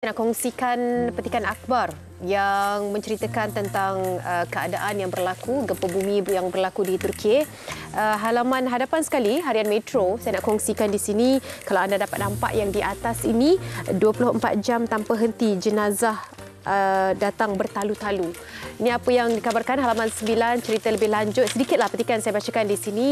Nak kongsikan petikan akhbar yang menceritakan tentang keadaan yang berlaku, gempa bumi yang berlaku di Turki. Halaman hadapan sekali, Harian Metro, saya nak kongsikan di sini. Kalau anda dapat nampak yang di atas ini, 24 jam tanpa henti jenazah datang bertalu-talu. Ini apa yang dikabarkan halaman 9, cerita lebih lanjut. Sedikitlah petikan saya bacakan di sini.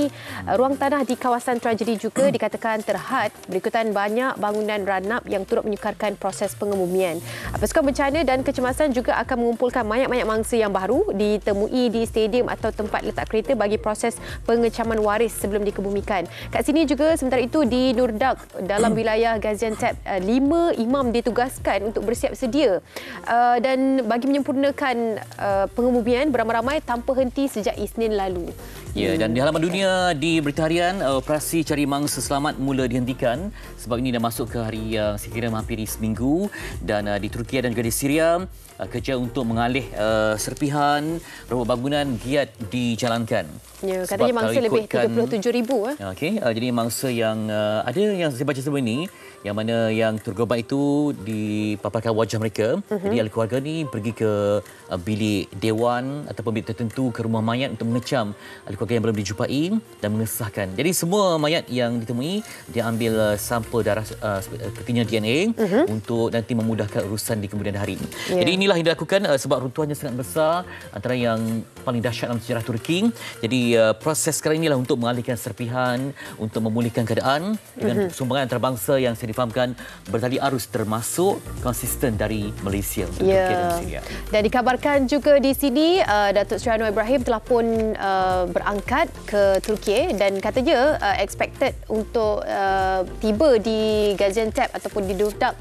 Ruang tanah di kawasan tragedi juga dikatakan terhad. Berikutan banyak bangunan ranap yang turut menyukarkan proses pengebumian. Pasukan bencana dan kecemasan juga akan mengumpulkan mayat-mayat mangsa yang baru ditemui di stadium atau tempat letak kereta bagi proses pengecaman waris sebelum dikebumikan. Kat sini juga sementara itu di Nurdak dalam wilayah Gaziantep, 5 imam ditugaskan untuk bersiap sedia dan bagi menyempurnakan pengebumian beramai-ramai tanpa henti sejak Isnin lalu. Ya, dan di halaman dunia di Berita Harian, operasi cari mangsa selamat mula dihentikan sebab ini dah masuk ke hari yang sekiranya menghampiri seminggu, dan di Turki dan juga di Syria kerja untuk mengalih serpihan robot bangunan giat dijalankan. Ya, katanya mangsa lebih 37,000. Okey, jadi mangsa yang ada yang saya baca sebelum ini, yang mana yang tergolong itu dipaparkan wajah mereka. Jadi ahli keluarga ni pergi ke bilik dewan ataupun bilik tertentu ke rumah mayat untuk mengecam ahli keluarga yang belum dijumpai dan mengesahkan. Jadi semua mayat yang ditemui dia ambil sampel darah sepertinya DNA untuk nanti memudahkan urusan di kemudian hari. Jadi inilah yang dilakukan sebab runtuhannya sangat besar, antara yang paling dahsyat dalam sejarah Turki. Jadi proses sekarang inilah untuk mengalihkan serpihan, untuk memulihkan keadaan dengan sumbangan antarabangsa yang saya difahamkan bertali arus termasuk konsisten dari Malaysia untuk Turki dan Syria. Dan dikabarkan juga di sini Datuk Seri Anwar Ibrahim telah pun berangkat ke Turki dan katanya expected untuk tiba di Gaziantep ataupun di Nurdak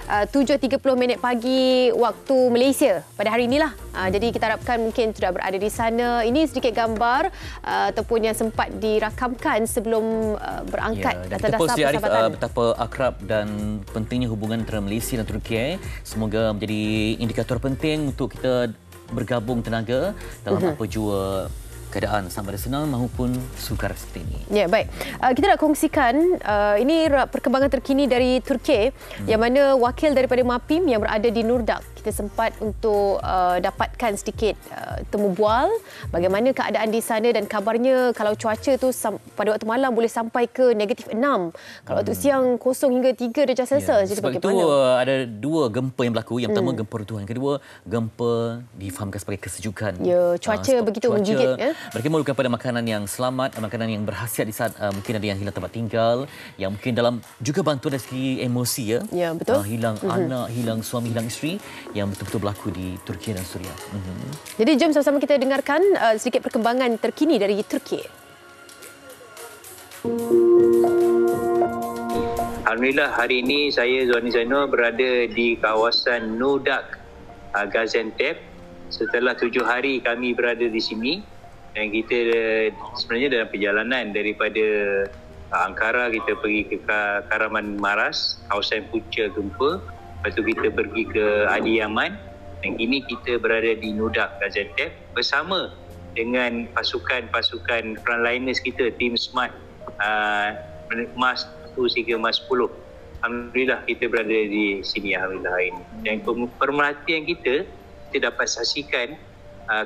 7.30 pagi waktu Malaysia pada hari inilah. Jadi kita harapkan mungkin sudah berada di sana. Ini sedikit gambar ataupun yang sempat dirakamkan sebelum berangkat atas dasar persahabatan. Betapa akrab dan pentingnya hubungan antara Malaysia dan Turki. Semoga menjadi indikator penting untuk kita bergabung tenaga dalam apa jua keadaan sama ada senang maupun sukar seperti ini. Ya, baik. Kita nak kongsikan ini perkembangan terkini dari Turki yang mana wakil daripada MAPIM yang berada di Nurdak. Kita sempat untuk dapatkan sedikit temu bual bagaimana keadaan di sana, dan kabarnya kalau cuaca tu pada waktu malam boleh sampai ke -6. Kalau waktu siang 0 hingga 3 darjah Celsius. Jadi sebab bagaimana? itu ada dua gempa yang berlaku. Yang pertama gempa runtuhan, yang kedua gempa difahamkan sebagai kesejukan. Ya, cuaca begitu menggigit. Mereka memerlukan pada makanan yang selamat, makanan yang berkhasiat di saat mungkin ada yang hilang tempat tinggal, yang mungkin dalam juga bantuan dari segi emosi ya betul. Hilang anak, hilang suami, hilang isteri, yang betul-betul berlaku di Turki dan Suria. Jadi jom sama-sama kita dengarkan sedikit perkembangan terkini dari Turki. Alhamdulillah, hari ini saya Zuhani Zainur berada di kawasan Nurdak, Gaziantep. Setelah 7 hari kami berada di sini, dan kita sebenarnya dalam perjalanan daripada Ankara kita pergi ke Kahramanmaras, kawasan punca gempa. Lepas tu kita pergi ke Adiyaman, dan kini kita berada di Nurdak, Gaziantep bersama dengan pasukan frontliners kita, tim SMART MAS 1 hingga MAS 10. Alhamdulillah kita berada di sini alhamdulillah hari ini. Dan pemerhatian kita dapat saksikan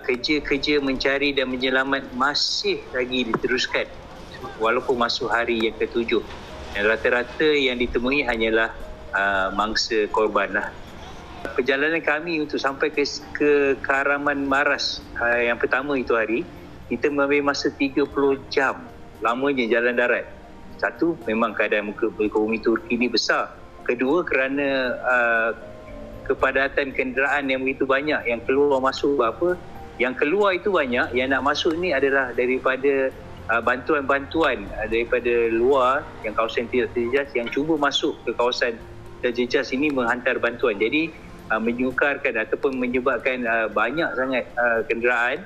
kerja-kerja mencari dan menyelamat masih lagi diteruskan walaupun masuk hari yang ke-7. Dan rata-rata yang ditemui hanyalah mangsa korban lah. Perjalanan kami untuk sampai ke Kahramanmaras yang pertama itu hari, kita mengambil masa 30 jam lamanya jalan darat. Satu, memang keadaan muka bumi Turki ini besar. Kedua, kerana kepadatan kenderaan yang begitu banyak yang keluar masuk. Yang keluar itu banyak, yang nak masuk ni adalah daripada bantuan-bantuan daripada luar, yang kawasan tidak terjejas, yang cuba masuk ke kawasan terjejas ini menghantar bantuan. Jadi menyukarkan ataupun menyebabkan banyak sangat kenderaan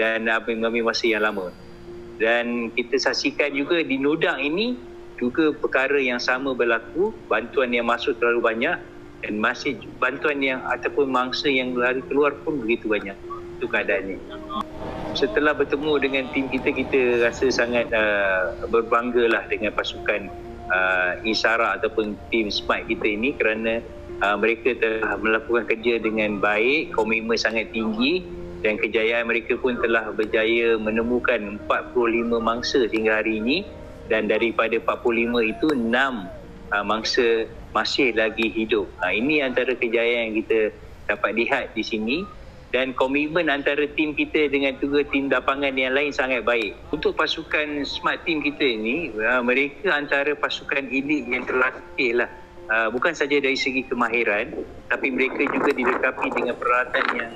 dan mengambil masa yang lama. Dan kita saksikan juga di Nurdak ini juga perkara yang sama berlaku, bantuan yang masuk terlalu banyak dan masih bantuan yang ataupun mangsa yang lari keluar pun begitu banyak. Itu keadaannya. Setelah bertemu dengan tim kita, kita rasa sangat berbanggalah dengan pasukan Isara ataupun tim SMART kita ini, kerana Mereka telah melakukan kerja dengan baik, komitmen sangat tinggi dan kejayaan mereka pun telah berjaya menemukan 45 mangsa hingga hari ini, dan daripada 45 itu 6 mangsa masih lagi hidup. Ini antara kejayaan yang kita dapat lihat di sini, dan komitmen antara tim kita dengan juga tim lapangan yang lain sangat baik. Untuk pasukan Smart Team kita ini, mereka antara pasukan elit yang terlatih lah. Bukan saja dari segi kemahiran, tapi mereka juga dilengkapi dengan peralatan yang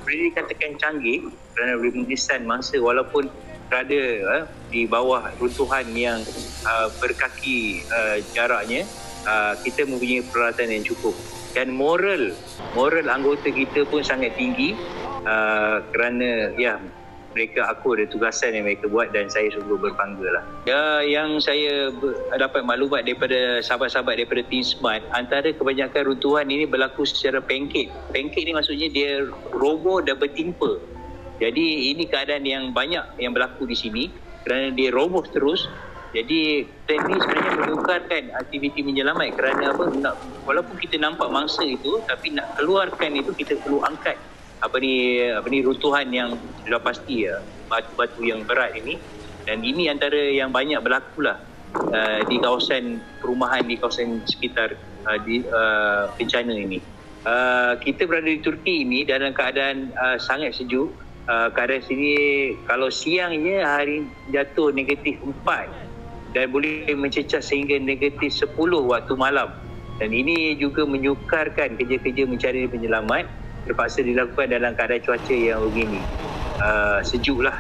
boleh dikatakan canggih kerana pemeriksaan mangsa walaupun berada di bawah runtuhan yang berkaki jaraknya. Kita mempunyai peralatan yang cukup, dan moral anggota kita pun sangat tinggi kerana mereka akur dari tugasan yang mereka buat, dan saya sungguh berbangga lah. Yang saya dapat maklumat daripada sahabat-sahabat daripada Team Smart, antara kebanyakan runtuhan ini berlaku secara pancake. Pancake ni maksudnya dia roboh dan bertimpa. Jadi ini keadaan yang banyak yang berlaku di sini kerana dia roboh terus. Jadi ini sebenarnya menyukarkan aktiviti menyelamat kerana walaupun kita nampak mangsa itu, tapi nak keluarkan itu kita perlu angkat runtuhan yang sudah pasti batu-batu yang berat ini, dan ini antara yang banyak berlakulah di kawasan perumahan di kawasan sekitar bencana ini. Kita berada di Turki ini dalam keadaan sangat sejuk. Keadaan sini kalau siangnya hari jatuh negatif 4 dan boleh mencecah sehingga negatif 10 waktu malam, dan ini juga menyukarkan kerja-kerja mencari penyelamat terpaksa dilakukan dalam keadaan cuaca yang begini. Sejuklah.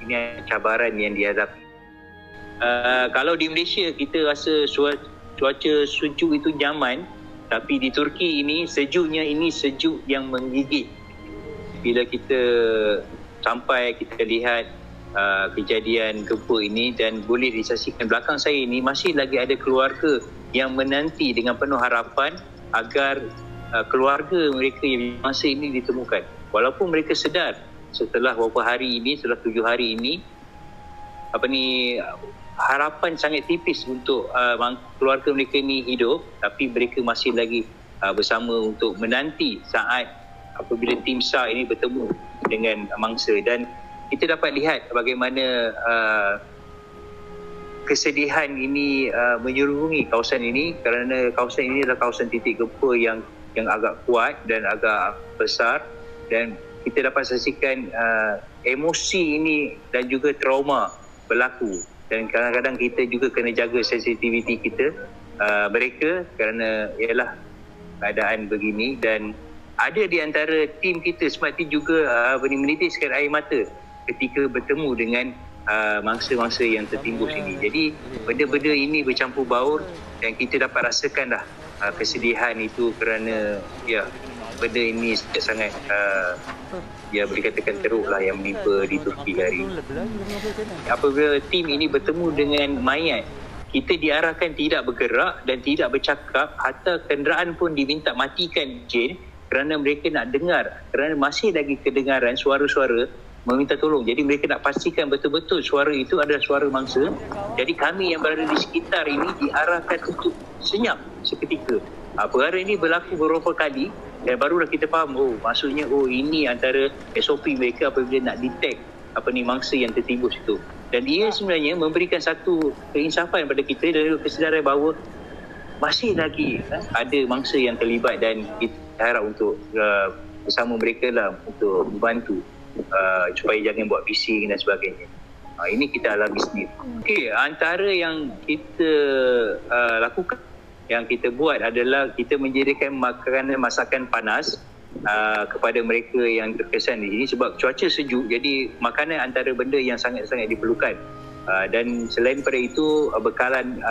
Ini cabaran yang dihadapi. Kalau di Malaysia kita rasa cuaca sejuk itu nyaman, tapi di Turki ini sejuknya ini sejuk yang menggigit. Bila kita sampai kita lihat kejadian gempa ini, dan boleh disaksikan belakang saya ini masih lagi ada keluarga yang menanti dengan penuh harapan agar keluarga mereka yang masa ini ditemukan. Walaupun mereka sedar setelah beberapa hari ini, setelah 7 hari ini, harapan sangat tipis untuk keluarga mereka ini hidup, tapi mereka masih lagi bersama untuk menanti saat apabila tim SAR ini bertemu dengan mangsa. Dan kita dapat lihat bagaimana kesedihan ini menyerungi kawasan ini, kerana kawasan ini adalah kawasan titik gempa yang agak kuat dan agak besar, dan kita dapat saksikan emosi ini dan juga trauma berlaku, dan kadang-kadang kita juga kena jaga sensitiviti kita mereka kerana ialah keadaan begini. Dan ada di antara tim kita Smart Team juga menitiskan air mata ketika bertemu dengan mangsa-mangsa yang tertimbus ini. Jadi benda-benda ini bercampur baur, dan kita dapat rasakanlah kesedihan itu kerana benda ini sangat boleh katakan teruklah yang menimpa di Turki hari ini. Apabila tim ini bertemu dengan mayat, kita diarahkan tidak bergerak dan tidak bercakap, hatta kenderaan pun diminta matikan enjin kerana mereka nak dengar, kerana masih lagi kedengaran suara-suara meminta tolong. Jadi mereka nak pastikan betul-betul suara itu adalah suara mangsa. Jadi kami yang berada di sekitar ini diarahkan untuk senyap seketika. Perkara ini berlaku beberapa kali, dan barulah kita faham, maksudnya ini antara SOP mereka apabila nak detect mangsa yang tertimbus itu. Dan ia sebenarnya memberikan satu keinsafan pada kita dan kesedaran bahawa masih lagi ada mangsa yang terlibat, dan kita harap untuk bersama mereka lah untuk membantu supaya jangan buat bising dan sebagainya. Ini kita alami sendiri. Okey, antara yang kita lakukan, yang kita buat adalah kita menyediakan makanan masakan panas kepada mereka yang terkesan di sini sebab cuaca sejuk. Jadi makanan antara benda yang sangat-sangat diperlukan. Dan selain daripada itu, bekalan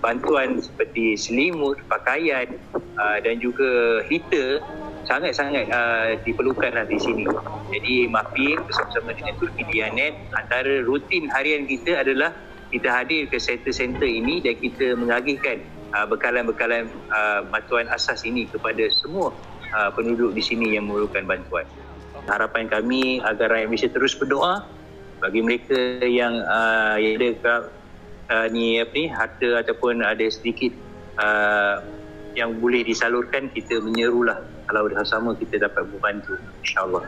bantuan seperti selimut, pakaian dan juga heater sangat-sangat diperlukan di sini. Jadi MAFIN bersama-sama dengan Turki Diyanet, antara rutin harian kita adalah kita hadir ke center-center ini dan kita mengagihkan bekalan-bekalan bantuan asas ini kepada semua penduduk di sini yang memerlukan bantuan. Harapan kami agar rakyat Malaysia terus berdoa bagi mereka yang ada harta ataupun ada sedikit yang boleh disalurkan, kita menyerulah. Kalau sama kita dapat membantu, insyaAllah.